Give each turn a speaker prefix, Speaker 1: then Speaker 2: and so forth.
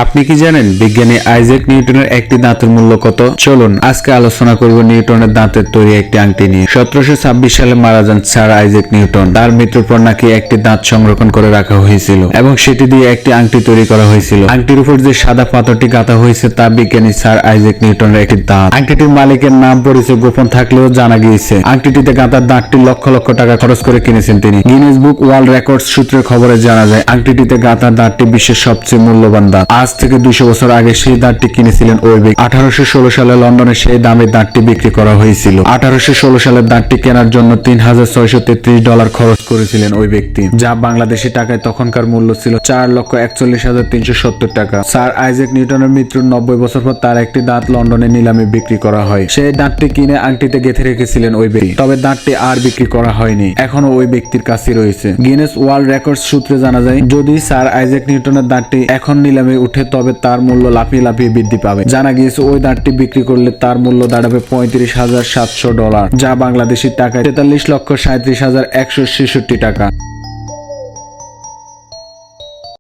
Speaker 1: আপনি কি জানেন বিজ্ঞানী আইজ্যাক নিউটনের একটি দাঁতের মূল্য কত? চলুন আজকে আলোচনা করব নিউটনের দাঁতের তৈরি একটি আংটি নিয়ে। 1726 সালে মারা যান স্যার আইজ্যাক নিউটন। তার মৃত্যুর পর নাকি একটি দাঁত সংরক্ষণ করে রাখা হয়েছিল এবং সেটি দিয়ে একটি আংটি তৈরি করা হয়েছিল। আংটির উপর যে সাদা পাথরটি গাঁথা হয়েছে তা বিজ্ঞানী স্যার আইজ্যাক নিউটনের একটি দাঁত। আংটিটির মালিকের নাম পরিচয় গোপন থাকলেও জানা গিয়েছে আংটিটিতে গাঁথার দাঁতটি লক্ষ লক্ষ টাকা খরচ করে কিনেছেন তিনি। গিনেস বুক ওয়ার্ল্ড রেকর্ডস সূত্রের খবরে জানা যায় আংটিটিতে গাঁথার দাঁতটি বিশ্বের সবচেয়ে মূল্যবান দাঁত। আজ থেকে 200 বছর আগে সেই দাঁতটি কিনেছিলেন ওই ব্যক্তি। 1816 সালে লন্ডনে সেই দামে দাঁতটি বিক্রি করা হয়েছিল। 1816 সালের দাঁতটি কেনার জন্য $3633 খরচ করেছিলেন ওই ব্যক্তি, যা বাংলাদেশি টাকায় তখনকার মূল্য ছিল 4,41,370 টাকা। স্যার আইজ্যাক নিউটনের মৃত্যুর 90 বছর পর তার একটি দাঁত লন্ডনে নিলামে বিক্রি করা হয়। সেই দাঁতটি কিনে আংটিতে গেঁথে রেখেছিলেন ওই ব্যক্তি, তবে দাঁতটি আর বিক্রি করা হয়নি, এখনো ওই ব্যক্তির কাছে রয়েছে। গিনেস ওয়ার্ল্ড রেকর্ডস সূত্রে জানা যায় যদি স্যার আইজ্যাক নিউটনের দাঁতটি এখন নিলামে উঠে তবে তার মূল্য লাফিয়ে লাফিয়ে বৃদ্ধি পাবে। জানা গিয়েছে ওই দাঁতটি বিক্রি করলে তার মূল্য দাঁড়াবে $35,700, যা বাংলাদেশি টাকায় $43,37,166 টাকা।